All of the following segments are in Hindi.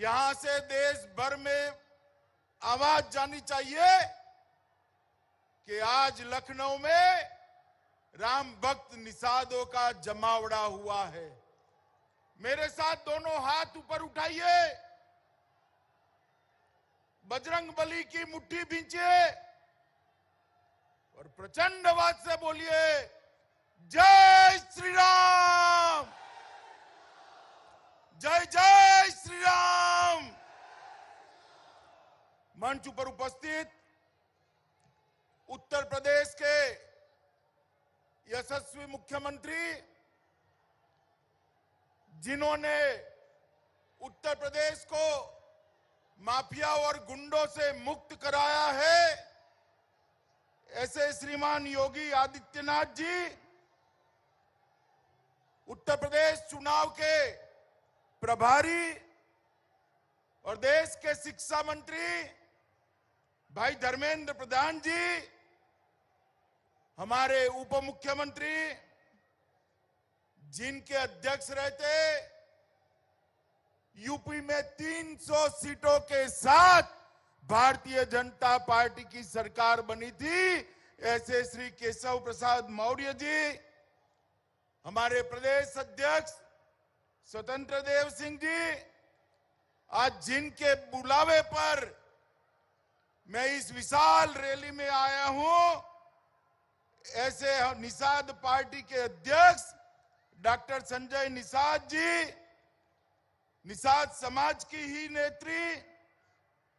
यहां से देश भर में आवाज जानी चाहिए कि आज लखनऊ में राम भक्त निषादों का जमावड़ा हुआ है। मेरे साथ दोनों हाथ ऊपर उठाइए, बजरंग बली की मुट्ठी भींचिए और प्रचंड आवाज से बोलिए, जय श्री राम, जय जय श्री राम। मंच पर उपस्थित उत्तर प्रदेश के यशस्वी मुख्यमंत्री, जिन्होंने उत्तर प्रदेश को माफिया और गुंडों से मुक्त कराया है, ऐसे श्रीमान योगी आदित्यनाथ जी, उत्तर प्रदेश चुनाव के प्रभारी और देश के शिक्षा मंत्री भाई धर्मेंद्र प्रधान जी, हमारे उप मुख्यमंत्री जिनके अध्यक्ष रहते, यूपी में 300 सीटों के साथ भारतीय जनता पार्टी की सरकार बनी थी, ऐसे श्री केशव प्रसाद मौर्य जी, हमारे प्रदेश अध्यक्ष स्वतंत्र देव सिंह जी, आज जिनके बुलावे पर मैं इस विशाल रैली में आया हूं, ऐसे निषाद पार्टी के अध्यक्ष डॉक्टर संजय निषाद जी, निषाद समाज की ही नेत्री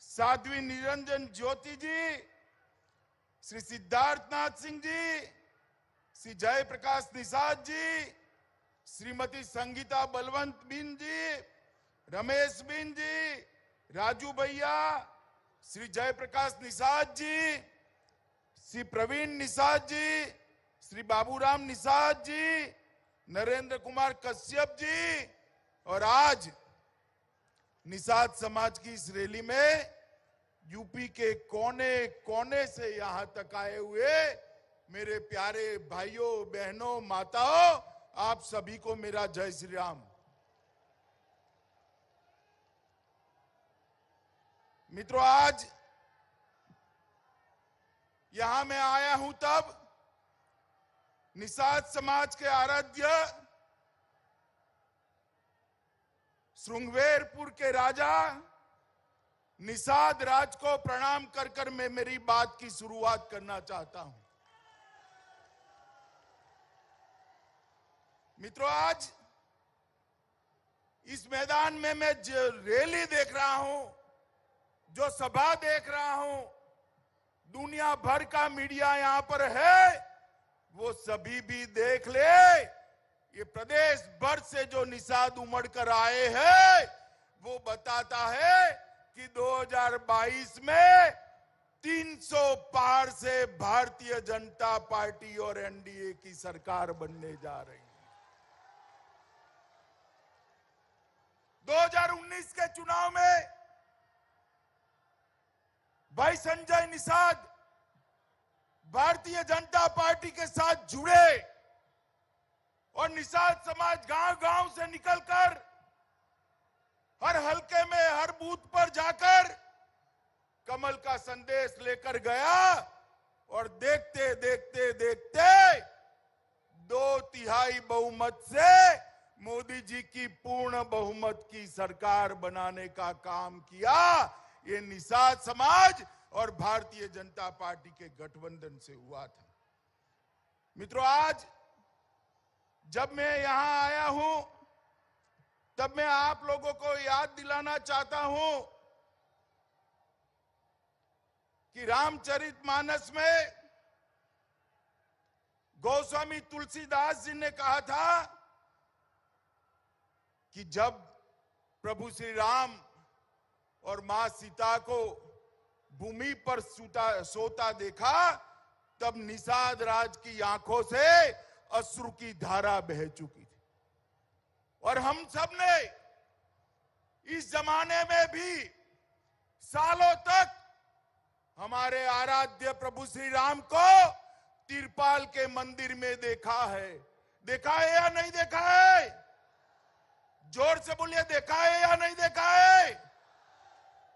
साध्वी निरंजन ज्योति जी, श्री सिद्धार्थनाथ सिंह जी, श्री जयप्रकाश निषाद जी, श्रीमती संगीता बलवंत बिन जी, रमेश बिन जी, राजू भैया, श्री जयप्रकाश निषाद जी, श्री प्रवीण निषाद जी, श्री बाबूराम निषाद जी, नरेंद्र कुमार कश्यप जी, और आज निषाद समाज की इस रैली में यूपी के कोने कोने से यहां तक आए हुए मेरे प्यारे भाइयों बहनों माताओं, आप सभी को मेरा जय श्री राम। मित्रों, आज यहां मैं आया हूं तब निषाद समाज के आराध्य श्रृंगवेरपुर के राजा निषाद राज को प्रणाम कर कर मैं मेरी बात की शुरुआत करना चाहता हूं। मित्रों, आज इस मैदान में मैं जो रैली देख रहा हूं, जो सभा देख रहा हूं, दुनिया भर का मीडिया यहां पर है, वो सभी भी देख ले, ये प्रदेश भर से जो निषाद उमड़ कर आए हैं, वो बताता है कि 2022 में 300 पार से भारतीय जनता पार्टी और एनडीए की सरकार बनने जा रही है। 2019 के चुनाव में भाई संजय निषाद भारतीय जनता पार्टी के साथ जुड़े और निषाद समाज गांव-गांव से निकलकर हर हलके में, हर बूथ पर जाकर कमल का संदेश लेकर गया और देखते देखते देखते 2/3 बहुमत से मोदी जी की पूर्ण बहुमत की सरकार बनाने का काम किया। ये निषाद समाज और भारतीय जनता पार्टी के गठबंधन से हुआ था। मित्रों, आज जब मैं यहां आया हूं, तब मैं आप लोगों को याद दिलाना चाहता हूं कि रामचरितमानस में गोस्वामी तुलसीदास जी ने कहा था कि जब प्रभु श्री राम और मां सीता को भूमि पर सोता देखा, तब निषाद राज की आंखों से अश्रु की धारा बह चुकी थी। और हम सब ने इस जमाने में भी सालों तक हमारे आराध्य प्रभु श्री राम को तिरपाल के मंदिर में देखा है। देखा है या नहीं देखा है? जोर से बोलिए, देखा है या नहीं देखा है?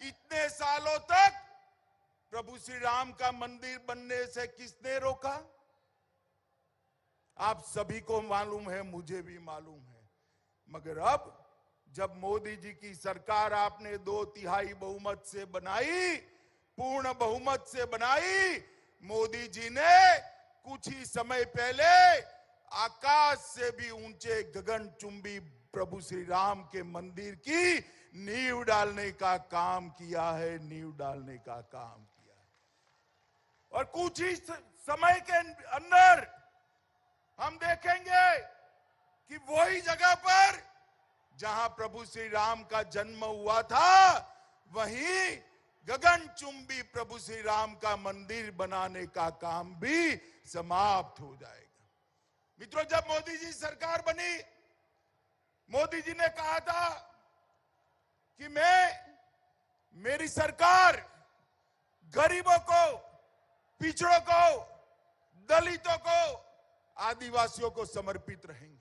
इतने सालों तक प्रभु श्री राम का मंदिर बनने से किसने रोका? आप सभी को मालूम है, मुझे भी मालूम है। मगर अब जब मोदी जी की सरकार आपने 2/3 बहुमत से बनाई, पूर्ण बहुमत से बनाई, मोदी जी ने कुछ ही समय पहले आकाश से भी ऊंचे गगनचुंबी प्रभु श्री राम के मंदिर की नींव डालने का काम किया है, नींव डालने का काम किया है। और कुछ ही समय के अंदर हम देखेंगे कि वही जगह पर जहां प्रभु श्री राम का जन्म हुआ था, वहीं गगनचुंबी प्रभु श्री राम का मंदिर बनाने का काम भी समाप्त हो जाएगा। मित्रों, जब मोदी जी सरकार बनी, मोदी जी ने कहा था कि मेरी सरकार गरीबों को, पिछड़ों को, दलितों को, आदिवासियों को समर्पित रहेंगे।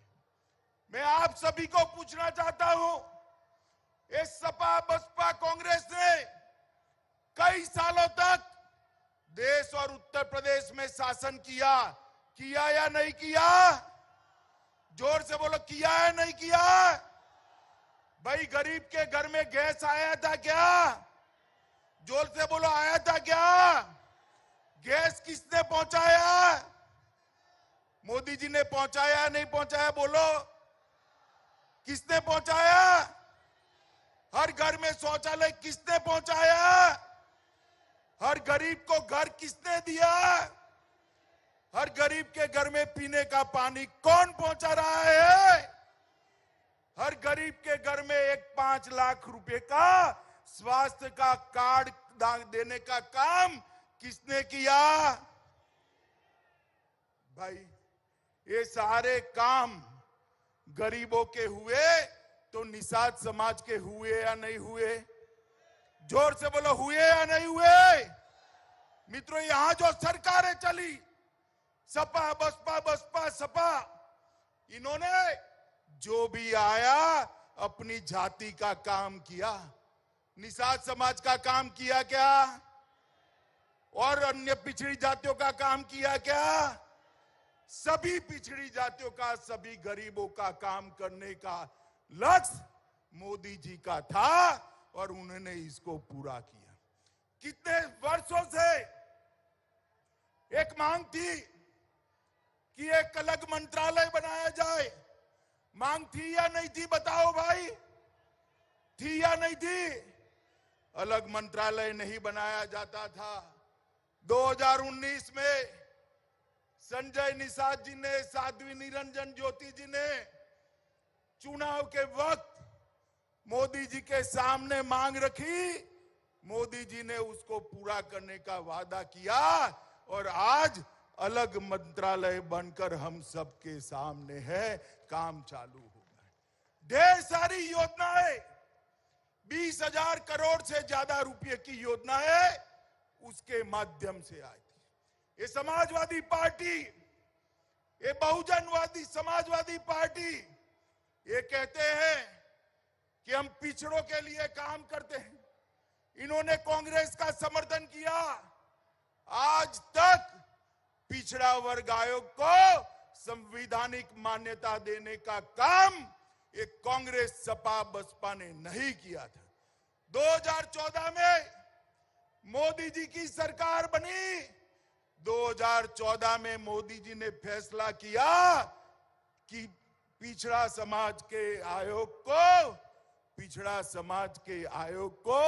मैं आप सभी को पूछना चाहता हूं, ये सपा बसपा कांग्रेस ने कई सालों तक देश और उत्तर प्रदेश में शासन किया या नहीं किया? जोर से बोलो, किया है नहीं किया? भाई, गरीब के घर में गैस आया था क्या? जोर से बोलो, आया था क्या? गैस किसने पहुंचाया? मोदी जी ने पहुंचाया नहीं पहुंचाया? बोलो, किसने पहुंचाया? हर घर में शौचालय किसने पहुंचाया? हर गरीब को घर किसने दिया? हर गरीब के घर में पीने का पानी कौन पहुंचा रहा है? हर गरीब के घर में 5 लाख रुपए का स्वास्थ्य का कार्ड देने का काम किसने किया? भाई, ये सारे काम गरीबों के हुए तो निषाद समाज के हुए या नहीं हुए? जोर से बोलो, हुए या नहीं हुए? मित्रों, यहां जो सरकारें चली, सपा बसपा सपा, इन्होंने जो भी आया अपनी जाति का काम किया। निषाद समाज का काम किया क्या? और अन्य पिछड़ी जातियों का काम किया क्या? सभी पिछड़ी जातियों का, सभी गरीबों का काम करने का लक्ष्य मोदी जी का था और उन्होंने इसको पूरा किया। कितने वर्षों से एक मांग थी कि एक अलग मंत्रालय बनाया जाए। मांग थी या नहीं थी? बताओ भाई, थी या नहीं थी? अलग मंत्रालय नहीं बनाया जाता था। 2019 में संजय निषाद जी ने, साध्वी निरंजन ज्योति जी ने चुनाव के वक्त मोदी जी के सामने मांग रखी। मोदी जी ने उसको पूरा करने का वादा किया और आज अलग मंत्रालय बनकर हम सबके सामने है, काम चालू हो गया। ढेर सारी योजनाएं, 20,000 करोड़ से ज्यादा रुपए की योजनाएं उसके माध्यम से आई थी। ये समाजवादी पार्टी, ये बहुजनवादी समाजवादी पार्टी, ये कहते हैं कि हम पिछड़ों के लिए काम करते हैं। इन्होंने कांग्रेस का समर्थन किया। आज तक पिछड़ा वर्ग आयोग को संवैधानिक मान्यता देने का काम ये कांग्रेस सपा बसपा ने नहीं किया था। 2014 में मोदी जी की सरकार बनी। 2014 में मोदी जी ने फैसला किया कि पिछड़ा समाज के आयोग को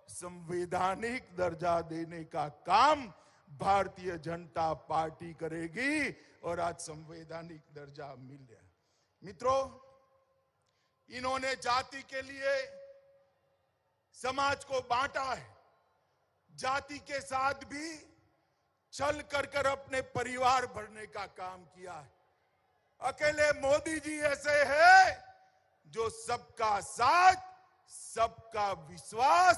संवैधानिक दर्जा देने का काम भारतीय जनता पार्टी करेगी और आज संवैधानिक दर्जा मिल गया। मित्रों, इन्होंने जाति के लिए समाज को बांटा है। जाति के साथ भी छल कर अपने परिवार भरने का काम किया है। अकेले मोदी जी ऐसे हैं जो सबका साथ, सबका विश्वास,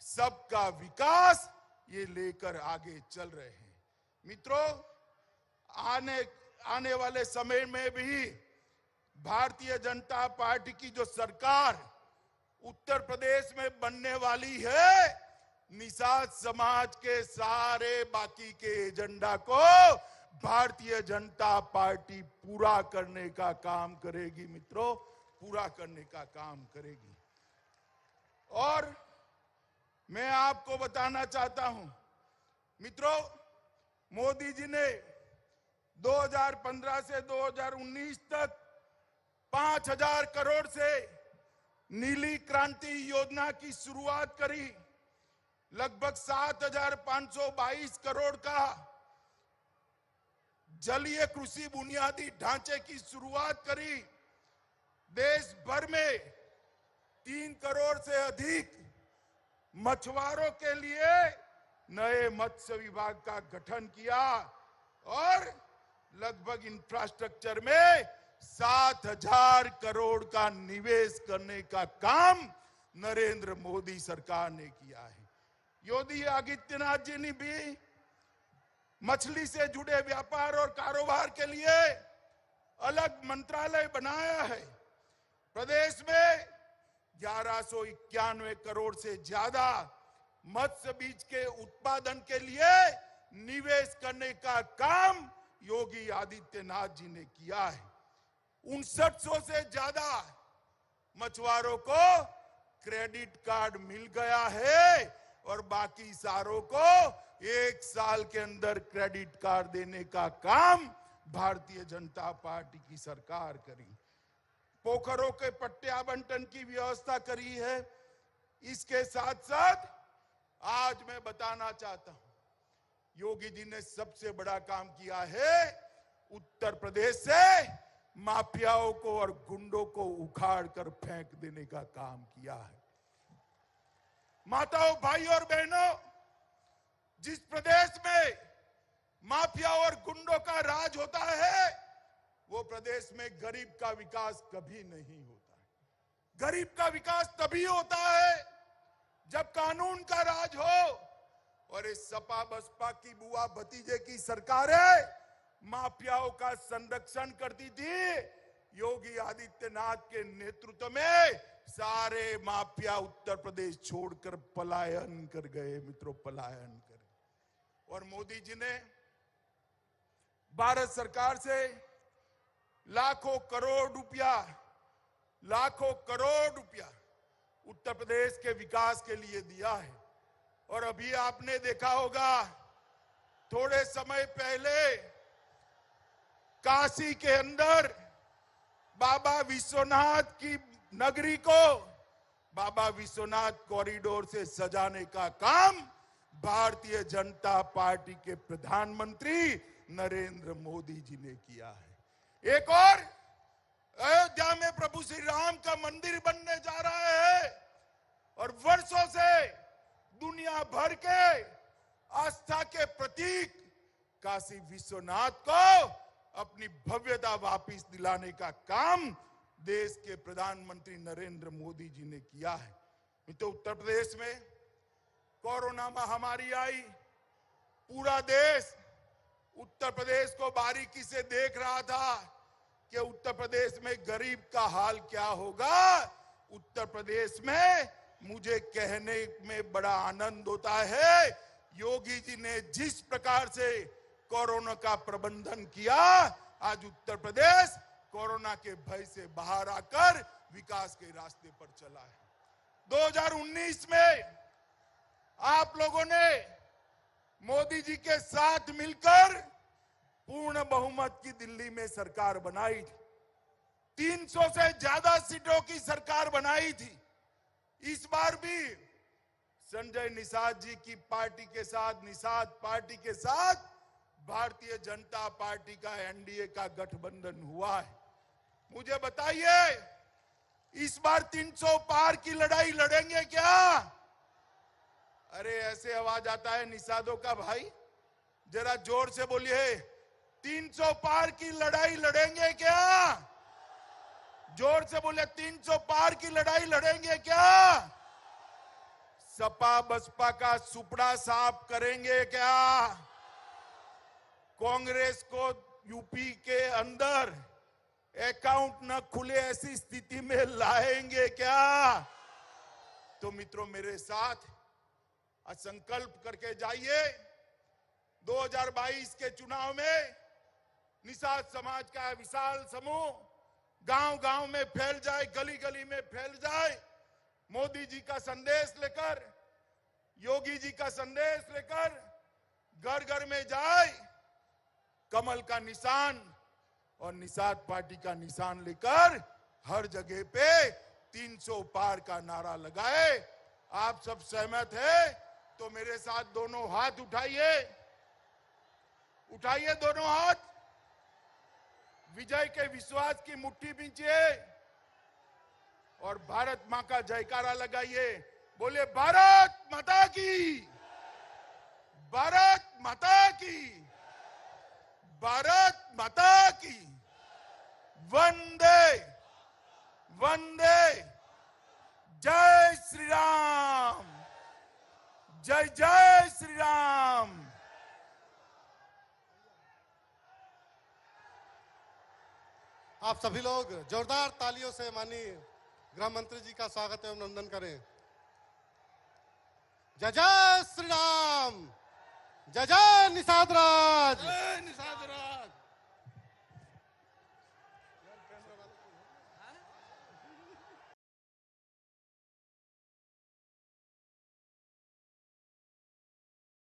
सबका विकास ये लेकर आगे चल रहे हैं। मित्रों, आने वाले समय में भी भारतीय जनता पार्टी की जो सरकार उत्तर प्रदेश में बनने वाली है, निषाद समाज के सारे बाकी के एजेंडा को भारतीय जनता पार्टी पूरा करने का काम करेगी मित्रों, पूरा करने का काम करेगी। और मैं आपको बताना चाहता हूं मित्रों, मोदी जी ने 2015 से 2019 तक 5,000 करोड़ से नीली क्रांति योजना की शुरुआत करी, लगभग 7,522 करोड़ का जलीय कृषि बुनियादी ढांचे की शुरुआत करी, देश भर में 3 करोड़ से अधिक मछुआरों के लिए नए मत्स्य विभाग का गठन किया और लगभग इंफ्रास्ट्रक्चर में 7,000 करोड़ का निवेश करने का काम नरेंद्र मोदी सरकार ने किया है। योगी आदित्यनाथ जी ने भी मछली से जुड़े व्यापार और कारोबार के लिए अलग मंत्रालय बनाया है। प्रदेश में 1191 करोड़ से ज्यादा मत्स्य बीज के उत्पादन के लिए निवेश करने का काम योगी आदित्यनाथ जी ने किया है। 5900 से ज्यादा मछुआरों को क्रेडिट कार्ड मिल गया है और बाकी सारों को 1 साल के अंदर क्रेडिट कार्ड देने का काम भारतीय जनता पार्टी की सरकार करी। पोखरों के पट्टे आवंटन की व्यवस्था करी है। इसके साथ साथ आज मैं बताना चाहता हूं, योगी जी ने सबसे बड़ा काम किया है, उत्तर प्रदेश से माफियाओं को और गुंडों को उखाड़ कर फेंक देने का काम किया है। माताओं, भाई और बहनों, जिस प्रदेश में माफिया और गुंडों का राज होता है, वो प्रदेश में गरीब का विकास कभी नहीं होता है। गरीब का विकास तभी होता है जब कानून का राज हो। और इस सपा बसपा की बुआ भतीजे की सरकारें माफियाओं का संरक्षण करती थी। योगी आदित्यनाथ के नेतृत्व में सारे माफिया उत्तर प्रदेश छोड़कर पलायन कर गए मित्रों, पलायन कर गए। और मोदी जी ने भारत सरकार से लाखों करोड़ रुपया उत्तर प्रदेश के विकास के लिए दिया है। और अभी आपने देखा होगा, थोड़े समय पहले काशी के अंदर बाबा विश्वनाथ की नगरी को बाबा विश्वनाथ कॉरिडोर से सजाने का काम भारतीय जनता पार्टी के प्रधानमंत्री नरेंद्र मोदी जी ने किया है। एक और अयोध्या में प्रभु श्री राम का मंदिर बनने जा रहा है और वर्षों से दुनिया भर के आस्था के प्रतीक काशी विश्वनाथ को अपनी भव्यता वापस दिलाने का काम देश के प्रधानमंत्री नरेंद्र मोदी जी ने किया है। तो उत्तर प्रदेश में कोरोना महामारी आई, पूरा देश उत्तर प्रदेश को बारीकी से देख रहा था कि उत्तर प्रदेश में गरीब का हाल क्या होगा। उत्तर प्रदेश में मुझे कहने में बड़ा आनंद होता है, योगी जी ने जिस प्रकार से कोरोना का प्रबंधन किया, आज उत्तर प्रदेश कोरोना के भय से बाहर आकर विकास के रास्ते पर चला है। 2019 में आप लोगों ने मोदी जी के साथ मिलकर पूर्ण बहुमत की दिल्ली में सरकार बनाई थी। 300 से ज्यादा सीटों की सरकार बनाई थी। इस बार भी संजय निषाद जी की पार्टी के साथ, निषाद पार्टी के साथ भारतीय जनता पार्टी का एनडीए का गठबंधन हुआ है। मुझे बताइए, इस बार 300 पार की लड़ाई लड़ेंगे क्या? अरे ऐसे आवाज आता है निषादों का, भाई जरा जोर से बोलिए, 300 पार की लड़ाई लड़ेंगे क्या? जोर से बोले, 300 पार की लड़ाई लड़ेंगे क्या? सपा बसपा का सुपड़ा साफ करेंगे क्या? कांग्रेस को यूपी के अंदर अकाउंट न खुले ऐसी स्थिति में लाएंगे क्या? तो मित्रों मेरे साथ संकल्प करके जाइए, 2022 के चुनाव में निषाद समाज का विशाल समूह गांव गांव में फैल जाए, गली गली में फैल जाए, मोदी जी का संदेश लेकर, योगी जी का संदेश लेकर घर घर में जाए, कमल का निशान और निषाद पार्टी का निशान लेकर हर जगह पे 300 पार का नारा लगाए। आप सब सहमत है तो मेरे साथ दोनों हाथ उठाइए, उठाइए दोनों हाथ, विजय के विश्वास की मुट्ठी बींचिए और भारत मां का जयकारा लगाइए। बोले भारत माता की, भारत माता की, भारत माता की, वंदे वंदे, जय श्री राम, जय जय श्री राम। आप सभी लोग जोरदार तालियों से माननीय गृह मंत्री जी का स्वागत एवं अभिनंदन करें। जय जय श्री राम, जय जय निषाद राज, जय निषाद राज।